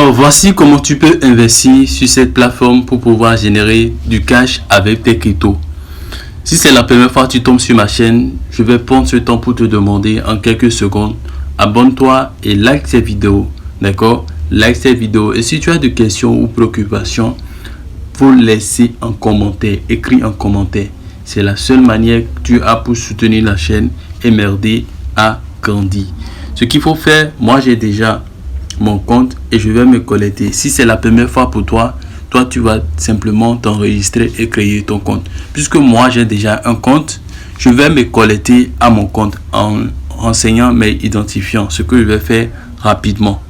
Alors voici comment tu peux investir sur cette plateforme pour pouvoir générer du cash avec tes cryptos. Si c'est la première fois que tu tombes sur ma chaîne, je vais prendre ce temps pour te demander en quelques secondes, abonne-toi et like cette vidéo, d'accord? Like cette vidéo, et si tu as des questions ou préoccupations, faut laisser en commentaire, écris en commentaire. C'est la seule manière que tu as pour soutenir la chaîne et m'aider à grandir. Ce qu'il faut faire, moi j'ai déjà mon compte et je vais me connecter. Si c'est la première fois pour toi, tu vas simplement t'enregistrer et créer ton compte. Puisque moi j'ai déjà un compte, je vais me connecter à mon compte en renseignant mes identifiants, ce que je vais faire rapidement.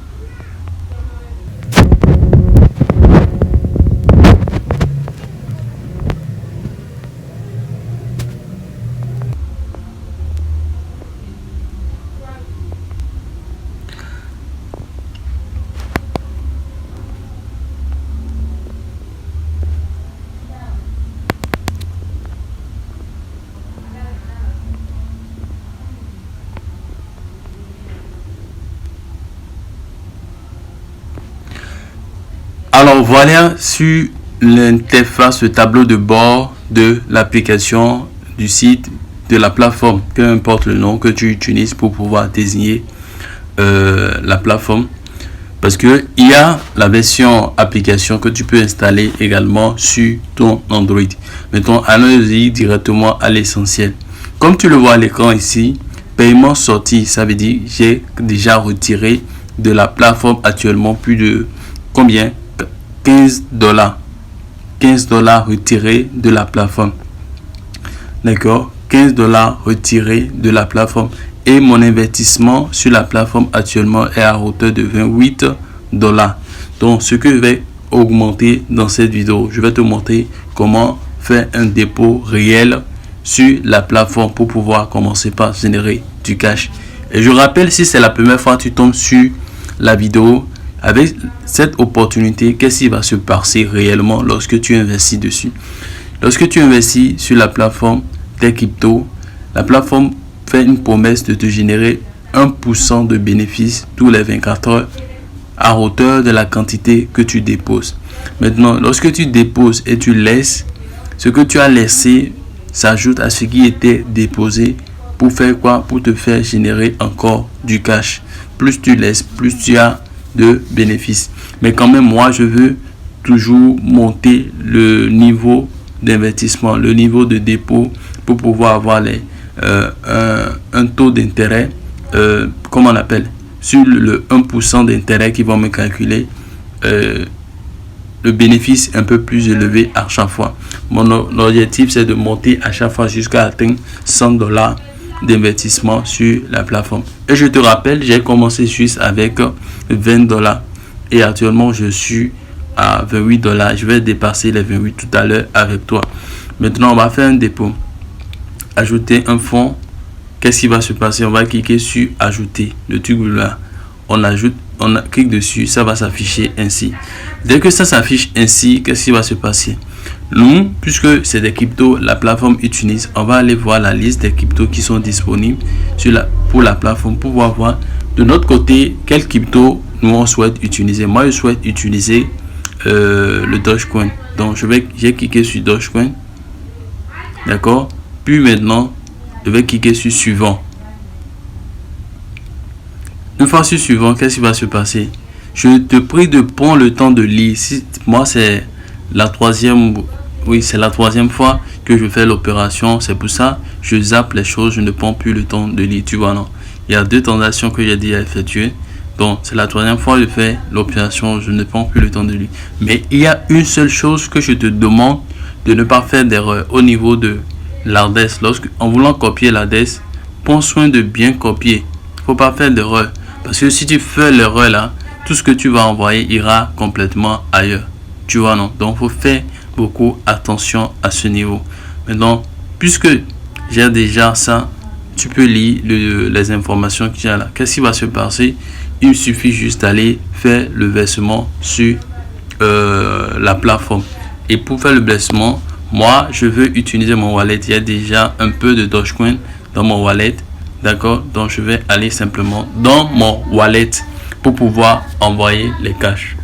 Alors voilà sur l'interface, le tableau de bord de l'application, du site, de la plateforme, peu importe le nom que tu utilises pour pouvoir désigner la plateforme. Parce que il y a la version application que tu peux installer également sur ton Android. Mettons, allons-y directement à l'essentiel. Comme tu le vois à l'écran ici, paiement sorti, ça veut dire j'ai déjà retiré de la plateforme actuellement plus de combien? 15 dollars. 15 dollars retirés de la plateforme. D'accord? 15 dollars retirés de la plateforme. Et mon investissement sur la plateforme actuellement est à hauteur de 28 dollars. Donc, ce que je vais augmenter dans cette vidéo, je vais te montrer comment faire un dépôt réel sur la plateforme pour pouvoir commencer par générer du cash. Et je rappelle, si c'est la première fois que tu tombes sur la vidéo, avec cette opportunité, qu'est-ce qui va se passer réellement lorsque tu investis dessus? Lorsque tu investis sur la plateforme tes cryptos, la plateforme fait une promesse de te générer 1% de bénéfices tous les 24 heures à hauteur de la quantité que tu déposes. Maintenant, lorsque tu déposes et tu laisses, ce que tu as laissé s'ajoute à ce qui était déposé pour faire quoi? Pour te faire générer encore du cash. Plus tu laisses, plus tu as de bénéfices. Mais quand même, moi je veux toujours monter le niveau d'investissement, le niveau de dépôt pour pouvoir avoir un taux d'intérêt, comment on appelle, sur le 1% d'intérêt qui vont me calculer le bénéfice un peu plus élevé à chaque fois. Mon objectif c'est de monter à chaque fois jusqu'à atteindre 100 dollars d'investissement sur la plateforme. Et je te rappelle, j'ai commencé juste avec 20 dollars et actuellement je suis à 28 dollars. Je vais dépasser les 28 tout à l'heure avec toi. Maintenant, on va faire un dépôt. Ajouter un fonds. Qu'est-ce qui va se passer? On va cliquer sur ajouter le truc là. On ajoute, clique dessus, ça va s'afficher ainsi. Dès que ça s'affiche ainsi, qu'est-ce qui va se passer? Nous, puisque c'est des cryptos, la plateforme utilise, on va aller voir la liste des cryptos qui sont disponibles pour la plateforme pour voir de notre côté quel crypto nous on souhaite utiliser. Moi, je souhaite utiliser le Dogecoin. Donc, j'ai cliqué sur Dogecoin. D'accord? Puis maintenant, je vais cliquer sur suivant. Une fois sur suivant, qu'est-ce qui va se passer? Je te prie de prendre le temps de lire. Moi, c'est la troisième fois que je fais l'opération. C'est pour ça je zappe les choses, je ne prends plus le temps de lire. Tu vois, non? Il y a 2 transactions que j'ai déjà effectuées. Donc, c'est la troisième fois que je fais l'opération, je ne prends plus le temps de lire. Mais il y a une seule chose que je te demande de ne pas faire d'erreur au niveau de l'adresse. En voulant copier l'adresse, prends soin de bien copier. Il ne faut pas faire d'erreur. Parce que si tu fais l'erreur là, tout ce que tu vas envoyer ira complètement ailleurs. Tu vois, non? Donc, il faut faire beaucoup attention à ce niveau. Maintenant, puisque j'ai déjà ça, tu peux lire les informations qu'il y a là. Qu'est-ce qui va se passer? Il suffit juste d'aller faire le versement sur la plateforme. Et pour faire le versement, moi, je veux utiliser mon wallet. Il y a déjà un peu de Dogecoin dans mon wallet. D'accord? Donc, je vais aller simplement dans mon wallet pour pouvoir envoyer les cash.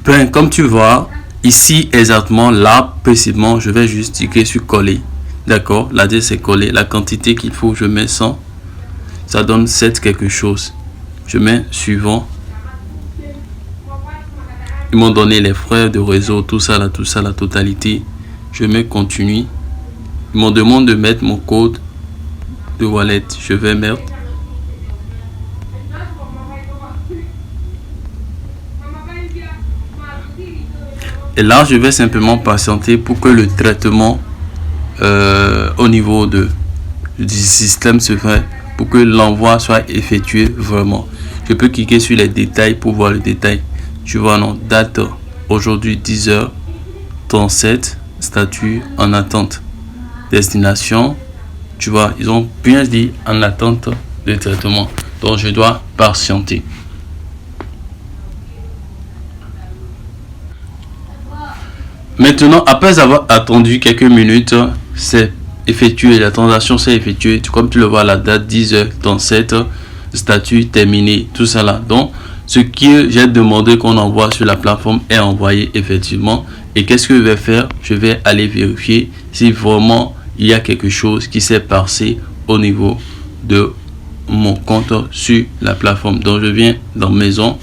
Ben, comme tu vois, ici exactement, là, précisément, je vais juste cliquer sur coller. D'accord, là, c'est coller. La quantité qu'il faut, je mets 100. Ça donne 7 quelque chose. Je mets suivant. Ils m'ont donné les frais de réseau, tout ça, la totalité. Je mets continue. Ils m'ont demandé de mettre mon code de wallet. Je vais mettre. Et là, je vais simplement patienter pour que le traitement au niveau du système se fait, pour que l'envoi soit effectué vraiment. Je peux cliquer sur les détails pour voir le détail. Tu vois, non, date aujourd'hui 10h37, statut en attente, destination. Tu vois, ils ont bien dit en attente de traitement. Donc, je dois patienter. Maintenant, après avoir attendu quelques minutes, c'est effectué, la transaction s'est effectuée. Comme tu le vois, la date 10h37, statut terminé, tout ça là. Donc, ce que j'ai demandé qu'on envoie sur la plateforme est envoyé effectivement. Et qu'est-ce que je vais faire? Je vais aller vérifier si vraiment il y a quelque chose qui s'est passé au niveau de mon compte sur la plateforme. Donc, je viens dans maison,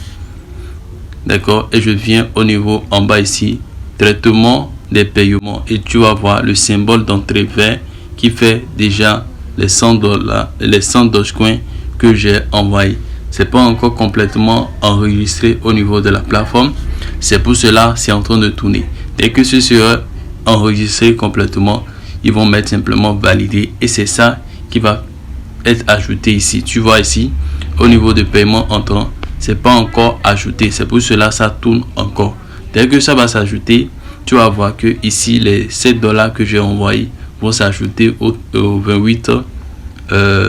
d'accord, et je viens au niveau en bas ici, traitement des paiements, et tu vas voir le symbole d'entrée vert qui fait déjà les $100, les 100 Dogecoin que j'ai envoyé. C'est pas encore complètement enregistré au niveau de la plateforme, c'est pour cela c'est en train de tourner. Dès que ce sera enregistré complètement, ils vont mettre simplement valider, et c'est ça qui va être ajouté ici. Tu vois ici au niveau de paiement entrant, c'est pas encore ajouté, c'est pour cela ça tourne encore. Dès que ça va s'ajouter, tu vas voir que ici les $7 que j'ai envoyé vont s'ajouter aux 28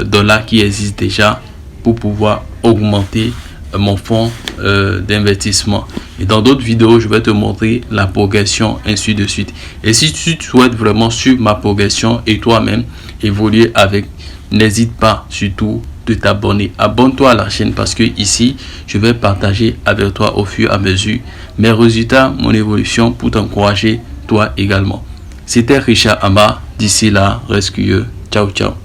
dollars qui existent déjà pour pouvoir augmenter mon fonds d'investissement. Et dans d'autres vidéos, je vais te montrer la progression, ainsi de suite. Et si tu souhaites vraiment suivre ma progression et toi-même évoluer avec, n'hésite pas surtout de t'abonner. Abonne-toi à la chaîne parce que ici, je vais partager avec toi au fur et à mesure mes résultats, mon évolution pour t'encourager toi également. C'était Richard Amar. D'ici là, reste curieux. Ciao, ciao.